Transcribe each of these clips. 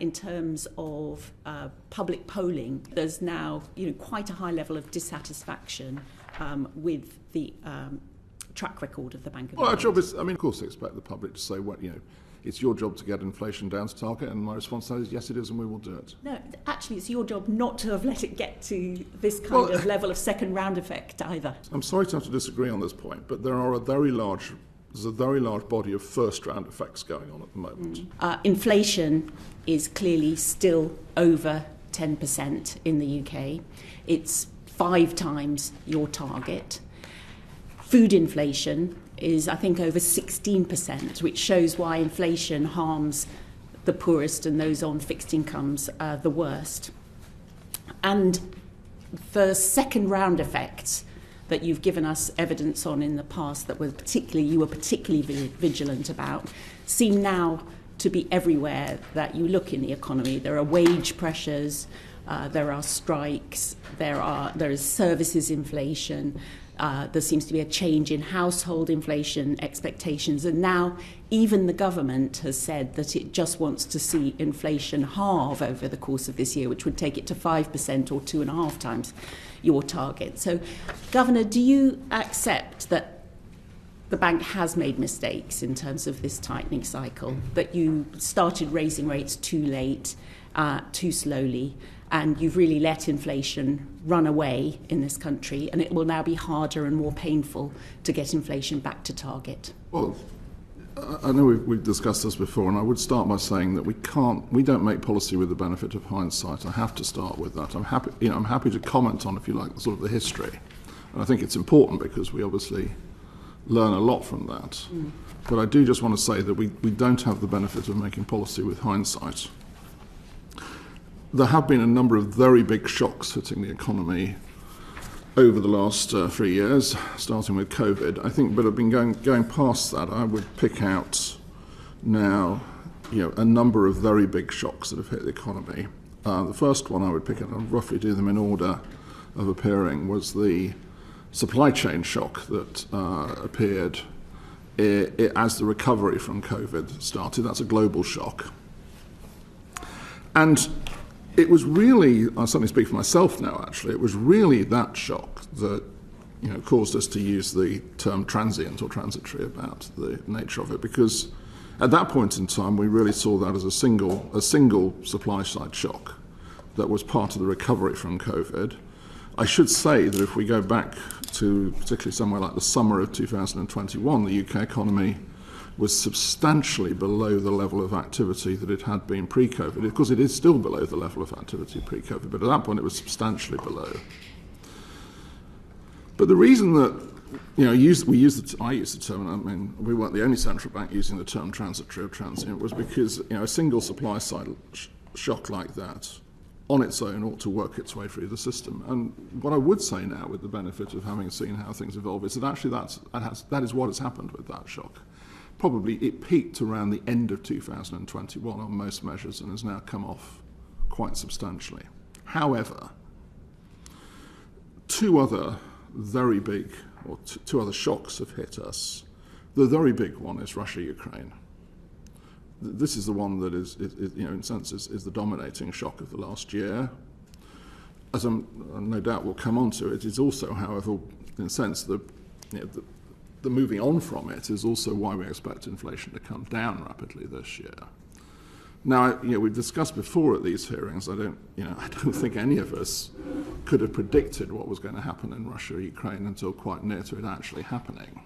in terms of public polling, there's now quite a high level of dissatisfaction with the track record of the Bank of England. Well, our job is, of course, they expect the public to say, well, it's your job to get inflation down to target, and my response to that is, yes, it is, and we will do it. No, actually, it's your job not to have let it get to this kind of level of second round effect either. I'm sorry to have to disagree on this point, but there's a very large body of first round effects going on at the moment. Inflation is clearly still over 10% in the UK. It's 5 times your target. Food inflation is, I think, over 16%, which shows why inflation harms the poorest and those on fixed incomes the worst. And the second round effects that you've given us evidence on in the past that you were particularly vigilant about seem now to be everywhere that you look in the economy. There are wage pressures, there are strikes, there is services inflation. There seems to be a change in household inflation expectations, and now even the government has said that it just wants to see inflation halve over the course of this year, which would take it to 5% or 2.5 times your target. So, Governor, do you accept that the bank has made mistakes in terms of this tightening cycle, that you started raising rates too late, too slowly, and you've really let inflation run away in this country, and it will now be harder and more painful to get inflation back to target? Well, I know we've discussed this before, and I would start by saying that we don't make policy with the benefit of hindsight. I have to start with that. I'm happy to comment on, if you like, sort of the history, and I think it's important because we obviously learn a lot from that. But I do just want to say that we don't have the benefit of making policy with hindsight. There have been a number of very big shocks hitting the economy over the last 3 years, starting with COVID. I think, but I've been going past that. I would pick out now, a number of very big shocks that have hit the economy. The first one I would pick out, I'll roughly do them in order of appearing, was the supply chain shock that appeared as the recovery from COVID started. That's a global shock. And it was really, I certainly speak for myself now actually, it was really that shock that caused us to use the term transient or transitory about the nature of it, because at that point in time we really saw that as a single supply side shock that was part of the recovery from COVID. I should say that if we go back to particularly somewhere like the summer of 2021, the UK economy was substantially below the level of activity that it had been pre-COVID. Of course, it is still below the level of activity pre-COVID, but at that point it was substantially below. But the reason that I use the term, we weren't the only central bank using the term transitory or transient, was because a single supply side shock like that on its own ought to work its way through the system. And what I would say now, with the benefit of having seen how things evolve, is that actually that is what has happened with that shock. Probably it peaked around the end of 2021 on most measures and has now come off quite substantially. However, two other shocks have hit us. The very big one is Russia-Ukraine. This is the one that is in a sense, is the dominating shock of the last year. As no doubt we'll come on to, it is also, however, in a sense, the moving on from it is also why we expect inflation to come down rapidly this year. Now, we've discussed before at these hearings, I don't think any of us could have predicted what was going to happen in Russia or Ukraine until quite near to it actually happening.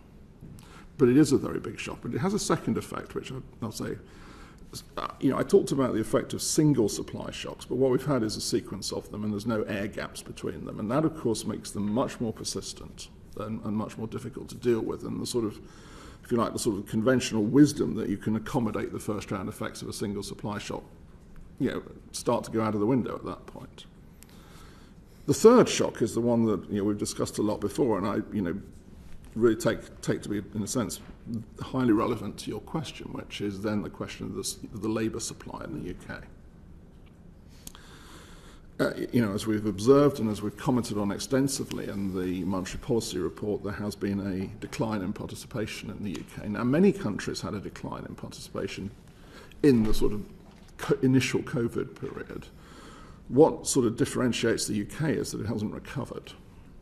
But it is a very big shock. But it has a second effect, which I'll say, I talked about the effect of single supply shocks, but what we've had is a sequence of them, and there's no air gaps between them. And that, of course, makes them much more persistent and much more difficult to deal with. And the sort of, if you like, the sort of conventional wisdom that you can accommodate the first round effects of a single supply shock, start to go out of the window at that point. The third shock is the one that we've discussed a lot before, and I really take to be, in a sense, highly relevant to your question, which is then the question of the labour supply in the UK. As we've observed and as we've commented on extensively in the monetary policy report, there has been a decline in participation in the UK. Now, many countries had a decline in participation in the sort of initial COVID period, what sort of differentiates the UK is that it hasn't recovered.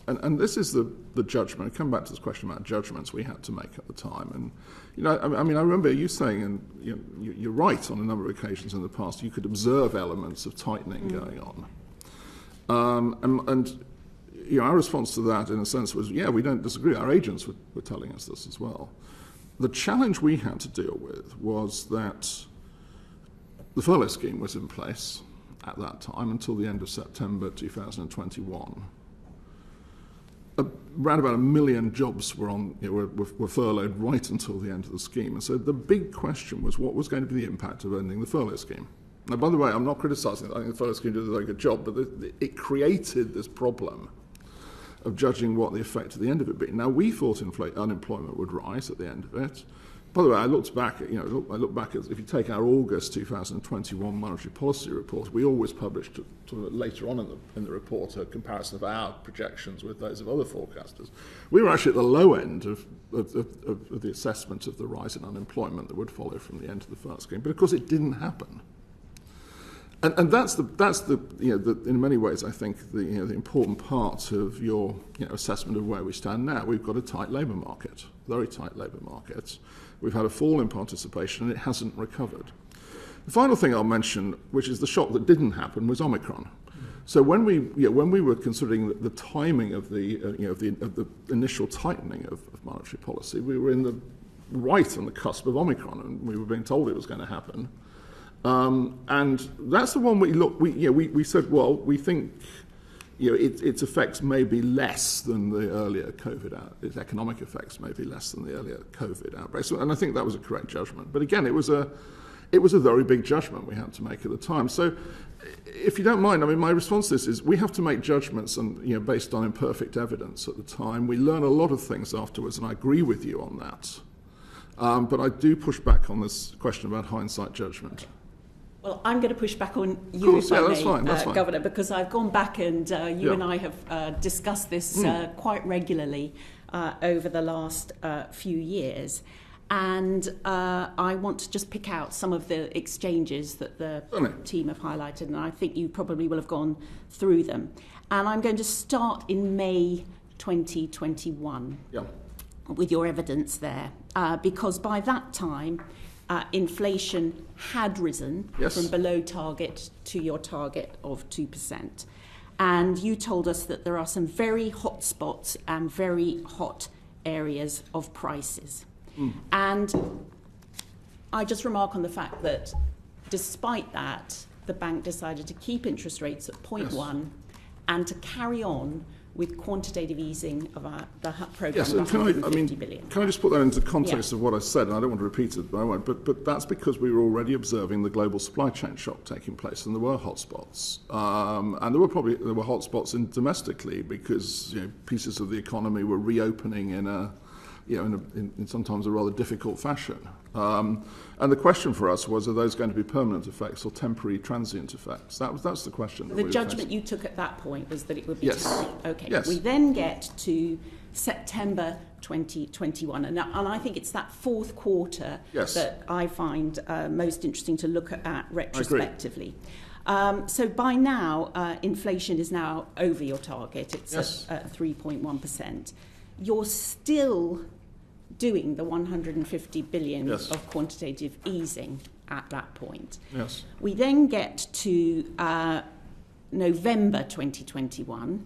And this is the judgment. I come back to this question about judgments we had to make at the time. And, you know, I mean, I remember you saying, and you're right on a number of occasions in the past, you could observe elements of tightening going on. And you know, our response to that, in a sense, was, yeah, we don't disagree. Our agents were telling us this as well. The challenge we had to deal with was that the furlough scheme was in place at that time until the end of September 2021. Around about 1 million jobs were furloughed right until the end of the scheme. And so the big question was, what was going to be the impact of ending the furlough scheme? Now, by the way, I'm not criticising it. I think the furlough scheme did a very good job, but it created this problem of judging what the effect at the end of it be. Now, we thought unemployment would rise at the end of it. By the way, I looked back at, if you take our August 2021 monetary policy report, we always published later on in the report a comparison of our projections with those of other forecasters. We were actually at the low end of the assessment of the rise in unemployment that would follow from the end of the first scheme, but of course it didn't happen. And that's in many ways, I think, the important part of your assessment of where we stand now. We've got a tight labour market, very tight labour market. We've had a fall in participation, and it hasn't recovered. The final thing I'll mention, which is the shock that didn't happen, was Omicron. So when we were considering the timing of the initial tightening of monetary policy, we were right on the cusp of Omicron, and we were being told it was going to happen. And that's the one we said, well, we think its effects may be less than the earlier its economic effects may be less than the earlier COVID outbreaks. And I think that was a correct judgment. But again, it was a very big judgment we had to make at the time. So if you don't mind, I mean, my response to this is we have to make judgments based on imperfect evidence at the time. We learn a lot of things afterwards, and I agree with you on that. But I do push back on this question about hindsight judgment. Well, I'm going to push back on you, if I may, that's fine. Governor, because I've gone back and you and I have discussed this quite regularly over the last few years. And I want to just pick out some of the exchanges that the team have highlighted, and I think you probably will have gone through them. And I'm going to start in May 2021 with your evidence there, because by that time, inflation had risen from below target to your target of 2%. And you told us that there are some very hot spots and very hot areas of prices. And I just remark on the fact that despite that, the bank decided to keep interest rates at 0.1 and to carry on with quantitative easing of the programme. Yes, and can I just put that into context of what I said? And I don't want to repeat it, but I won't. But that's because we were already observing the global supply chain shock taking place, and there were hotspots, and there were hotspots domestically because pieces of the economy were reopening in sometimes a rather difficult fashion. And the question for us was, are those going to be permanent effects or temporary transient effects? That's the question. The judgment you took at that point was that it would be temporary. Okay. Yes. We then get to September 2021, and I think it's that fourth quarter that I find most interesting to look at retrospectively. So by now, inflation is now over your target. It's at 3.1%. You're still doing the 150 billion of quantitative easing at that point. Yes. We then get to November 2021,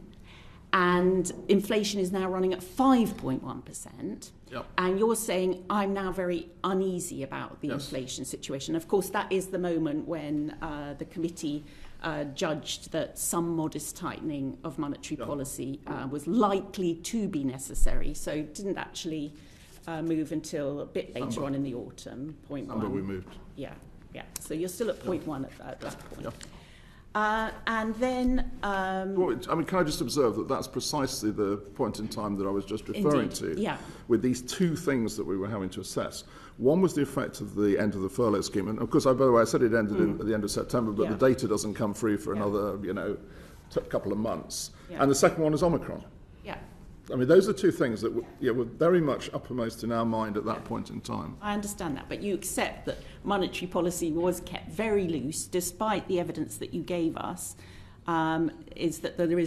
and inflation is now running at 5.1%. And you're saying, I'm now very uneasy about the inflation situation. Of course, that is the moment when the committee judged that some modest tightening of monetary policy was likely to be necessary. So it didn't actually move until a bit later on in the autumn, 0.1. But we moved. Yeah. So you're still at 0.1 at that point. And then... can I just observe that that's precisely the point in time that I was just referring to, with these two things that we were having to assess. One was the effect of the end of the furlough scheme. And of course, by the way, I said it ended at the end of September, but the data doesn't come through for another, couple of months. And the second one is Omicron. I mean, those are two things that were very much uppermost in our mind at that point in time. I understand that, but you accept that monetary policy was kept very loose, despite the evidence that you gave us, is that there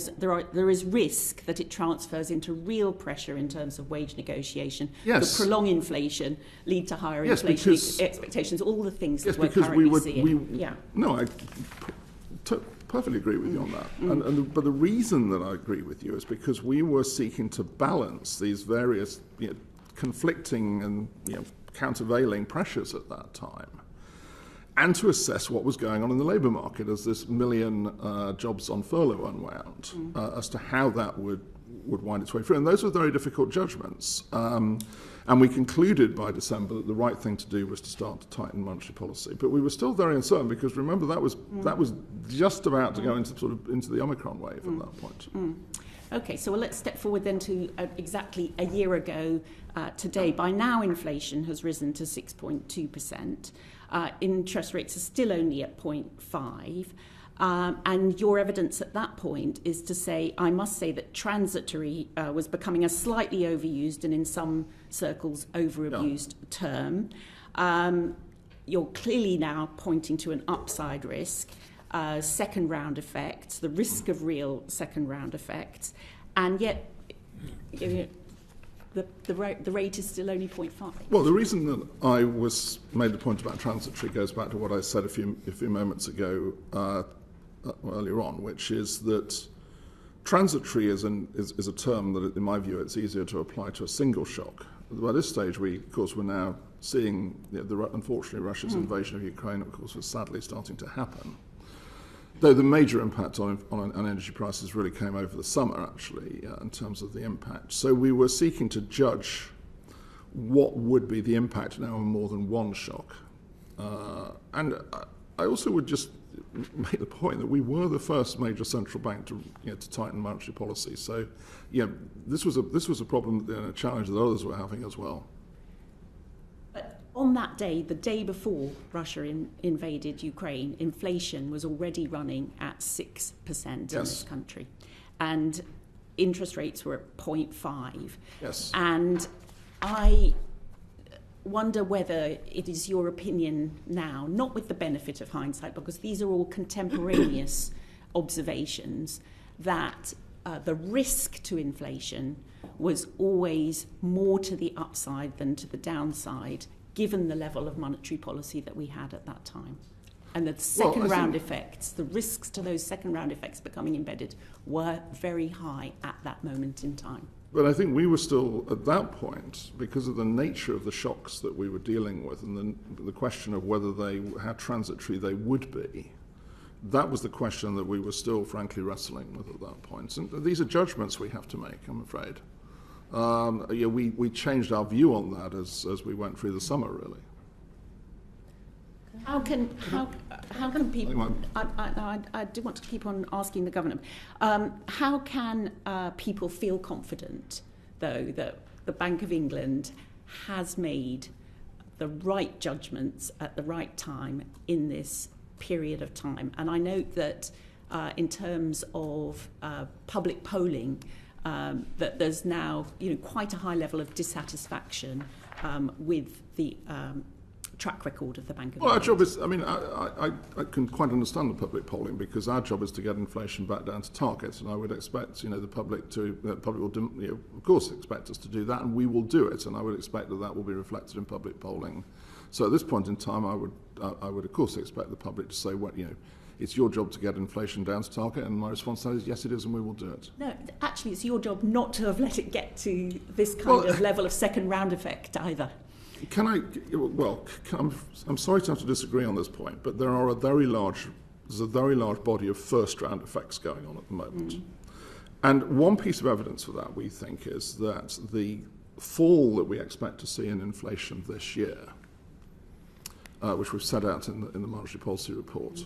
is risk that it transfers into real pressure in terms of wage negotiation, yes. to prolong inflation, lead to higher yes, inflation because, expectations, all the things yes, that we're currently seeing. No, I perfectly agree with you on that. But the reason that I agree with you is because we were seeking to balance these various conflicting and countervailing pressures at that time, and to assess what was going on in the labour market as this million jobs on furlough unwound, as to how that would wind its way through. And those were very difficult judgments. And we concluded by December that the right thing to do was to start to tighten monetary policy. But we were still very uncertain because, remember, that was just about to go into the Omicron wave at that point. Okay, so let's step forward then to exactly a year ago today. By now, inflation has risen to 6.2%. Interest rates are still only at 0.5%. And your evidence at that point is to say, I must say that transitory was becoming a slightly overused and in some circles overabused term. You're clearly now pointing to an upside risk, second round effects, the risk of real second round effects, and yet the rate is still only 0.5. Well, the reason that I made the point about transitory goes back to what I said a few moments ago earlier on, which is that transitory is a term that, in my view, it's easier to apply to a single shock. By this stage, of course, we're now seeing, unfortunately, Russia's invasion of Ukraine, of course, was sadly starting to happen. Though the major impact on energy prices really came over the summer, actually, in terms of the impact. So we were seeking to judge what would be the impact now of more than one shock. And I also would just make the point that we were the first major central bank to tighten monetary policy. So, this was a problem, a challenge that others were having as well. But on that day, the day before Russia invaded Ukraine, inflation was already running at 6% in this country, and interest rates were at 0.5%. Yes. And I wonder whether it is your opinion now, not with the benefit of hindsight, because these are all contemporaneous observations, that the risk to inflation was always more to the upside than to the downside, given the level of monetary policy that we had at that time. And the second round effects, the risks to those second round effects becoming embedded were very high at that moment in time. But I think we were still, at that point, because of the nature of the shocks that we were dealing with and the question of how transitory they would be, that was the question that we were still, frankly, wrestling with at that point. And these are judgments we have to make, I'm afraid. We changed our view on that as we went through the summer, really. How can people? I do want to keep on asking the governor. How can people feel confident, though, that the Bank of England has made the right judgments at the right time in this period of time? And I note that in terms of public polling, that there's now quite a high level of dissatisfaction with the track record of the Bank of England. Well, our job is, I can quite understand the public polling, because our job is to get inflation back down to target, and I would expect, the public will, of course, expect us to do that, and we will do it, and I would expect that will be reflected in public polling. So at this point in time, I would of course expect the public to say, well, it's your job to get inflation down to target, and my response to that is yes, it is, and we will do it. No, actually, it's your job not to have let it get to this kind of level of second round effect either. I'm sorry to have to disagree on this point, but there's a very large body of first round effects going on at the moment. And one piece of evidence for that, we think, is that the fall that we expect to see in inflation this year, which we've set out in the monetary policy report,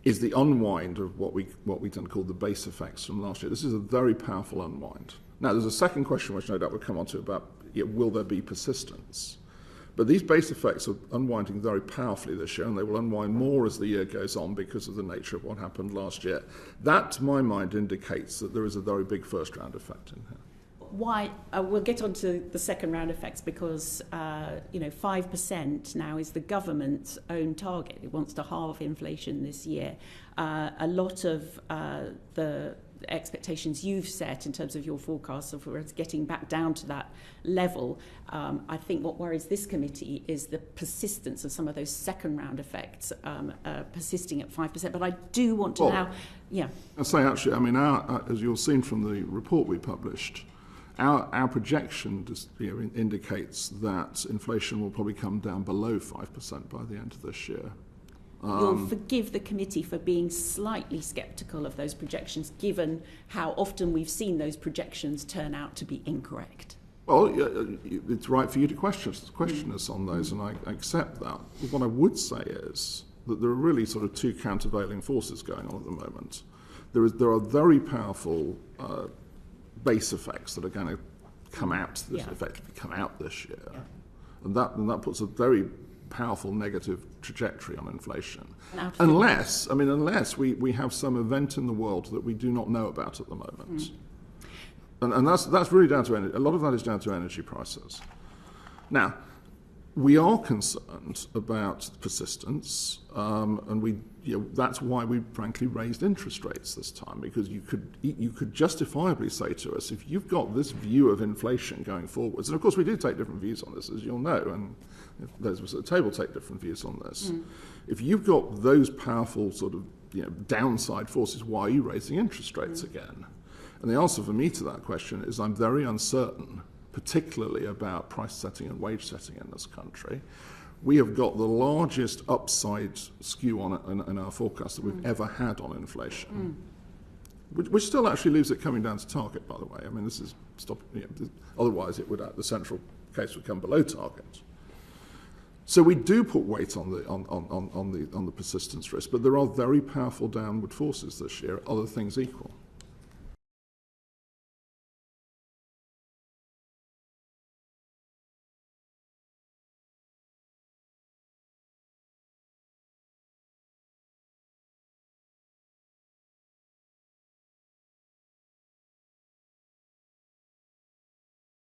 is the unwind of what we then call the base effects from last year. This is a very powerful unwind. Now, there's a second question, which no doubt we'll come on to, about will there be persistence? But these base effects are unwinding very powerfully this year, and they will unwind more as the year goes on because of the nature of what happened last year. That, to my mind, indicates that there is a very big first-round effect in here. why we'll get on to the second round effects because 5% now is the government's own target. It wants to halve inflation this year. A lot of the expectations you've set in terms of your forecasts of us getting back down to that level, I think what worries this committee is the persistence of some of those second round effects persisting at 5%. But I do want to I say actually, I mean, as you'll seen from the report we published, our projection just, indicates that inflation will probably come down below 5% by the end of this year. You'll forgive the committee for being slightly sceptical of those projections, given how often we've seen those projections turn out to be incorrect. Well, it's right for you to question us on those, and I accept that. But what I would say is that there are really sort of two countervailing forces going on at the moment. There are very powerful base effects that are going to come out, effectively come out this year, and that puts a very powerful negative trajectory on inflation. Unless we have some event in the world that we do not know about at the moment. And that's really down to energy. A lot of that is down to energy prices. Now, we are concerned about persistence, and that's why we frankly raised interest rates this time, because you could justifiably say to us, if you've got this view of inflation going forwards, and of course we do take different views on this, as you'll know, and those of us at the table take different views on this. If you've got those powerful sort of downside forces, why are you raising interest rates again? And the answer for me to that question is I'm very uncertain, particularly about price setting and wage setting in this country. We have got the largest upside skew in our forecast that we've ever had on inflation, which still actually leaves it coming down to target, by the way. I mean, this is otherwise the central case would come below target. So we do put weight on the persistence risk, but there are very powerful downward forces this year, other things equal.